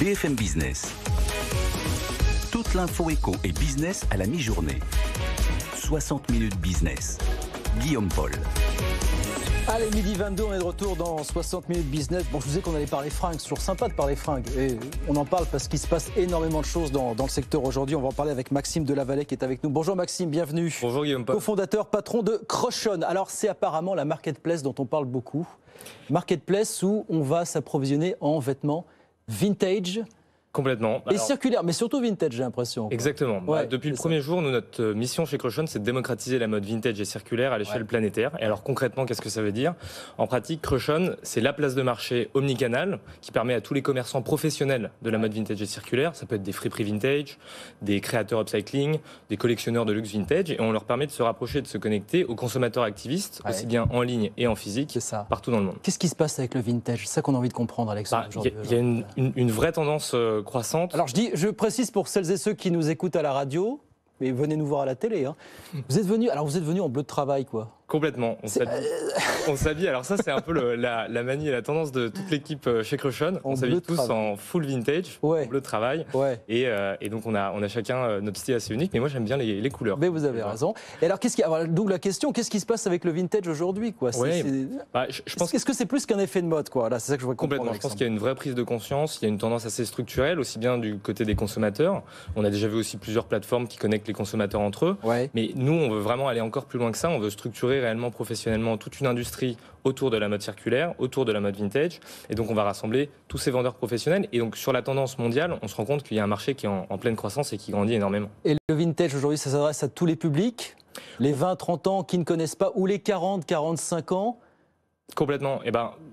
BFM Business. Toute l'info éco et business à la mi-journée. 60 minutes business. Guillaume Paul. Allez, midi 22, on est de retour dans 60 minutes business. Bon, je vous disais qu'on allait parler fringues, c'est toujours sympa de parler fringues. Et on en parle parce qu'il se passe énormément de choses dans le secteur aujourd'hui. On va en parler avec Maxime Delavallée qui est avec nous. Bonjour Maxime, bienvenue. Bonjour Guillaume Paul. Co-fondateur, patron de Crochon. Alors c'est apparemment la marketplace dont on parle beaucoup. Marketplace où on va s'approvisionner en vêtements vintage. Complètement. Et circulaire, mais surtout vintage, j'ai l'impression. Exactement. Ouais, depuis le premier jour, notre mission chez Crochon, c'est de démocratiser la mode vintage et circulaire à l'échelle planétaire. Et alors concrètement, qu'est-ce que ça veut dire ? En pratique, Crochon, c'est la place de marché omnicanal qui permet à tous les commerçants professionnels de la mode vintage et circulaire, ça peut être des friperies vintage, des créateurs upcycling, des collectionneurs de luxe vintage, et on leur permet de se rapprocher, de se connecter aux consommateurs activistes, aussi bien en ligne et en physique, partout dans le monde. Qu'est-ce qui se passe avec le vintage ? C'est ça qu'on a envie de comprendre, Alexandre. Il y a une vraie tendance croissante. Alors je précise pour celles et ceux qui nous écoutent à la radio, mais venez nous voir à la télé. Hein. Vous êtes venus en bleu de travail, quoi. Complètement. On s'habille. Alors ça, c'est un peu la manie et la tendance de toute l'équipe chez Crochon. On s'habille tous en full vintage, en bleu de travail. Ouais. Et donc on a chacun notre style assez unique. Mais moi, j'aime bien les couleurs. Mais vous avez raison. Et alors, donc la question, qu'est-ce qui se passe avec le vintage aujourd'hui, quoi ? Est-ce que c'est plus qu'un effet de mode, quoi ? Là, c'est ça que je voudrais comprendre. Complètement. Je pense qu'il y a une vraie prise de conscience. Il y a une tendance assez structurelle, aussi bien du côté des consommateurs. On a déjà vu aussi plusieurs plateformes qui connectent les consommateurs entre eux. Ouais. Mais nous, on veut vraiment aller encore plus loin que ça. On veut structurer réellement professionnellement toute une industrie autour de la mode circulaire, autour de la mode vintage. Et donc, on va rassembler tous ces vendeurs professionnels. Et donc, sur la tendance mondiale, on se rend compte qu'il y a un marché qui est en pleine croissance et qui grandit énormément. Et le vintage, aujourd'hui, ça s'adresse à tous les publics ? Les 20-30 ans qui ne connaissent pas, ou les 40-45 ans ? Complètement. Et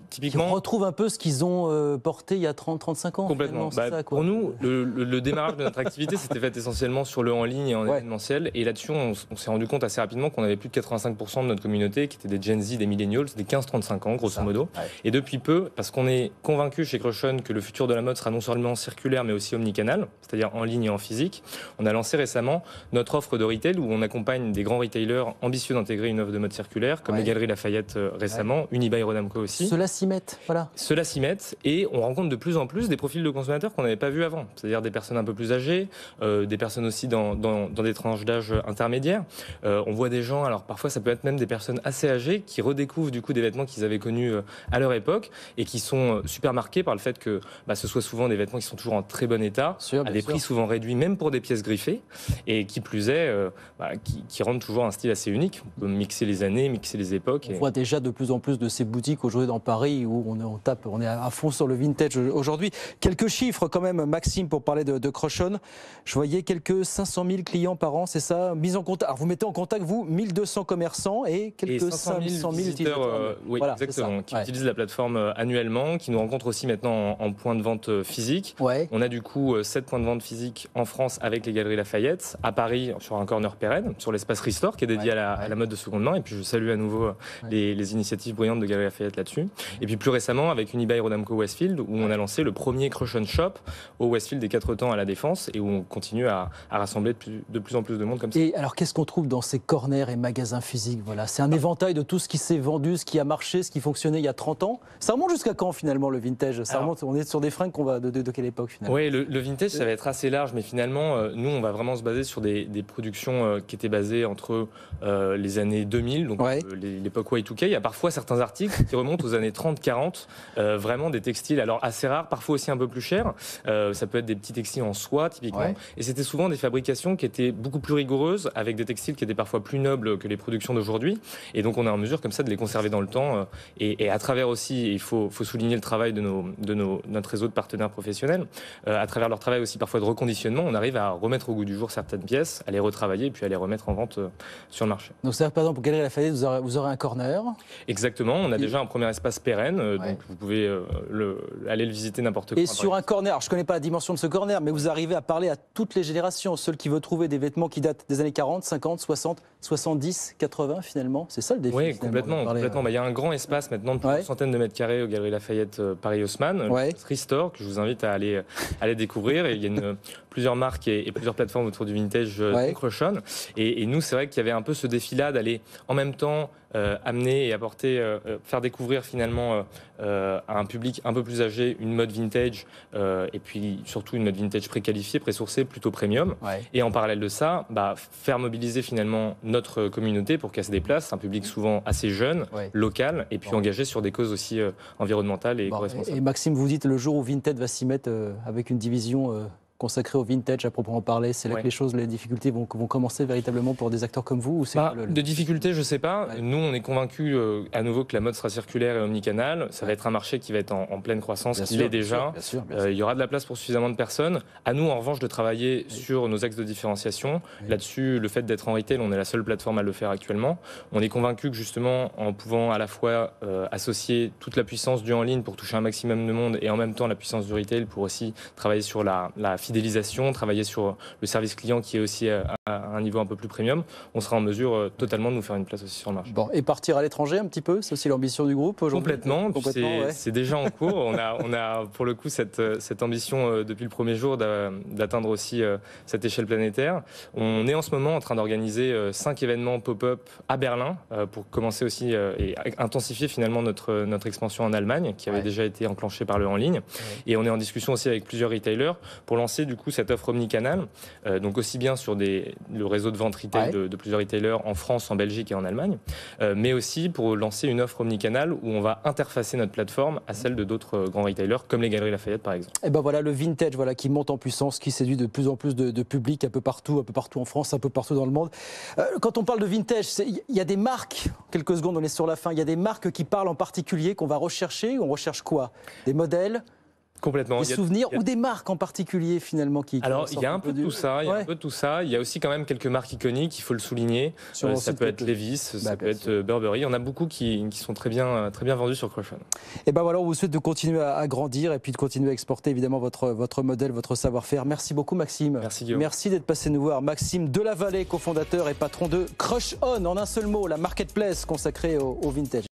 typiquement, qui retrouvent un peu ce qu'ils ont porté il y a 30-35 ans. Complètement. Pour nous, le démarrage de notre activité s'était fait essentiellement sur le en ligne et en événementiel. Et là-dessus, on s'est rendu compte assez rapidement qu'on avait plus de 85% de notre communauté qui étaient des Gen Z, des millennials, des 15-35 ans, grosso modo. Ouais. Et depuis peu, parce qu'on est convaincu chez Crochon que le futur de la mode sera non seulement circulaire, mais aussi omnicanal, c'est-à-dire en ligne et en physique, on a lancé récemment notre offre de retail où on accompagne des grands retailers ambitieux d'intégrer une offre de mode circulaire, comme les Galeries Lafayette récemment, Unibail Rodamco aussi. Ceux-là s'y mettent, voilà. Ceux-là s'y mettent et on rencontre de plus en plus des profils de consommateurs qu'on n'avait pas vus avant. C'est-à-dire des personnes un peu plus âgées, des personnes aussi dans des tranches d'âge intermédiaires. On voit des gens, alors parfois ça peut être même des personnes assez âgées qui redécouvrent du coup des vêtements qu'ils avaient connus à leur époque et qui sont super marqués par le fait que ce soit souvent des vêtements qui sont toujours en très bon état, à des prix souvent réduits, même pour des pièces griffées, et qui plus est, qui rendent toujours un style assez unique. On peut mixer les années, mixer les époques. On voit déjà de plus en plus de ces boutiques aujourd'hui dans Paris où on est à fond sur le vintage aujourd'hui. Quelques chiffres quand même, Maxime, pour parler de Crochon. Je voyais quelques 500 000 clients par an, c'est ça, mis en contact. Alors vous mettez en contact, vous, 1200 commerçants et quelques 500 000 visiteurs. Oui, voilà, exactement, qui utilisent la plateforme annuellement, qui nous rencontrent aussi maintenant en point de vente physique. Ouais. On a du coup 7 points de vente physiques en France avec les Galeries Lafayette, à Paris sur un corner pérenne, sur l'espace Restore qui est dédié à la mode de seconde main. Et puis je salue à nouveau les initiatives brillantes de Galeries Lafayette là-dessus. Et puis plus récemment avec Unibail Rodamco Westfield où on a lancé le premier Crochon Shop au Westfield des 4 temps à La Défense et où on continue à rassembler de plus en plus de monde comme ça. Et alors qu'est-ce qu'on trouve dans ces corners et magasins physiques ? Voilà, c'est un éventail de tout ce qui s'est vendu, ce qui a marché, ce qui fonctionnait il y a 30 ans. Ça remonte jusqu'à quand finalement le vintage ? On est sur des fringues de quelle époque finalement ? Oui, le vintage ça va être assez large mais finalement nous on va vraiment se baser sur des productions qui étaient basées entre les années 2000, donc l'époque Y2K. Il y a parfois certains articles qui remontent aux années 30-40, vraiment des textiles alors assez rares, parfois aussi un peu plus chers. Ça peut être des petits textiles en soie typiquement. Et c'était souvent des fabrications qui étaient beaucoup plus rigoureuses avec des textiles qui étaient parfois plus nobles que les productions d'aujourd'hui. Et donc on est en mesure comme ça de les conserver dans le temps. Et à travers aussi, il faut souligner le travail de notre réseau de partenaires professionnels. À travers leur travail aussi parfois de reconditionnement, on arrive à remettre au goût du jour certaines pièces, à les retravailler et puis à les remettre en vente sur le marché. Donc c'est-à-dire par exemple pour Galeries Lafayette, vous aurez un corner. Exactement, on a déjà un premier espace pérenne, donc vous pouvez aller le visiter n'importe quand. Et sur un corner, alors je ne connais pas la dimension de ce corner, mais vous arrivez à parler à toutes les générations, ceux qui veulent trouver des vêtements qui datent des années 40, 50, 60, 70, 80 finalement. C'est ça le défi. Oui, complètement. Il y a un grand espace maintenant de plusieurs centaines de mètres carrés aux Galeries Lafayette Paris Haussmann, le Street Store, que je vous invite à aller découvrir. Et il y a plusieurs marques et plusieurs plateformes autour du vintage Crochon. Et nous, c'est vrai qu'il y avait un peu ce défi-là d'aller en même temps amener et apporter, faire découvrir finalement à un public un peu plus âgé une mode vintage et puis surtout une mode vintage préqualifiée, présourcée, plutôt premium. Et en parallèle de ça, faire mobiliser finalement notre communauté pour qu'elle se déplace, un public souvent assez jeune, local, et puis engagé sur des causes aussi environnementales et éco-responsables. Et Maxime, vous dites le jour où Vinted va s'y mettre avec une division consacré au vintage à proprement parler, c'est là que les difficultés vont commencer véritablement pour des acteurs comme vous ou c'est De difficultés, je ne sais pas. Nous, on est convaincus à nouveau que la mode sera circulaire et omnicanal. Ça va être un marché qui va être en pleine croissance, qui l'est déjà. Bien sûr. Il y aura de la place pour suffisamment de personnes. À nous, en revanche, de travailler sur nos axes de différenciation. Là-dessus, le fait d'être en retail, on est la seule plateforme à le faire actuellement. On est convaincus que justement, en pouvant à la fois associer toute la puissance du en ligne pour toucher un maximum de monde et en même temps la puissance du retail pour aussi travailler sur la fidélisation, travailler sur le service client qui est aussi à un niveau un peu plus premium, on sera en mesure totalement de nous faire une place aussi sur le marché. Bon, et partir à l'étranger un petit peu, c'est aussi l'ambition du groupe aujourd'hui? Complètement, c'est déjà en cours. On a pour le coup cette ambition depuis le premier jour d'atteindre aussi cette échelle planétaire. On est en ce moment en train d'organiser 5 événements pop-up à Berlin pour commencer aussi et intensifier finalement notre expansion en Allemagne qui avait déjà été enclenchée par le en ligne. Et on est en discussion aussi avec plusieurs retailers pour lancer du coup cette offre omnicanal, donc aussi bien sur le réseau de vente retail de plusieurs retailers en France, en Belgique et en Allemagne, mais aussi pour lancer une offre omnicanal où on va interfacer notre plateforme à celle de d'autres grands retailers comme les Galeries Lafayette par exemple. Et ben voilà le vintage qui monte en puissance, qui séduit de plus en plus de public un peu partout en France, un peu partout dans le monde. Quand on parle de vintage, il y a des marques, quelques secondes on est sur la fin, il y a des marques qui parlent en particulier qu'on va rechercher, on recherche quoi? Des modèles? Complètement. Des souvenirs ou des marques en particulier finalement qui Alors il y a un peu de tout ça, il y a un peu de tout ça. Il y a aussi quand même quelques marques iconiques, il faut le souligner. Ça peut être Levi's, ça peut être Burberry. Il y en a beaucoup qui sont très bien vendus sur Crochon. Et ben voilà, on vous souhaite de continuer à grandir et puis de continuer à exporter évidemment votre modèle, votre savoir-faire. Merci beaucoup Maxime. Merci Guillaume. Merci d'être passé nous voir. Maxime Delavallée, cofondateur et patron de Crochon, en un seul mot, la marketplace consacrée au vintage.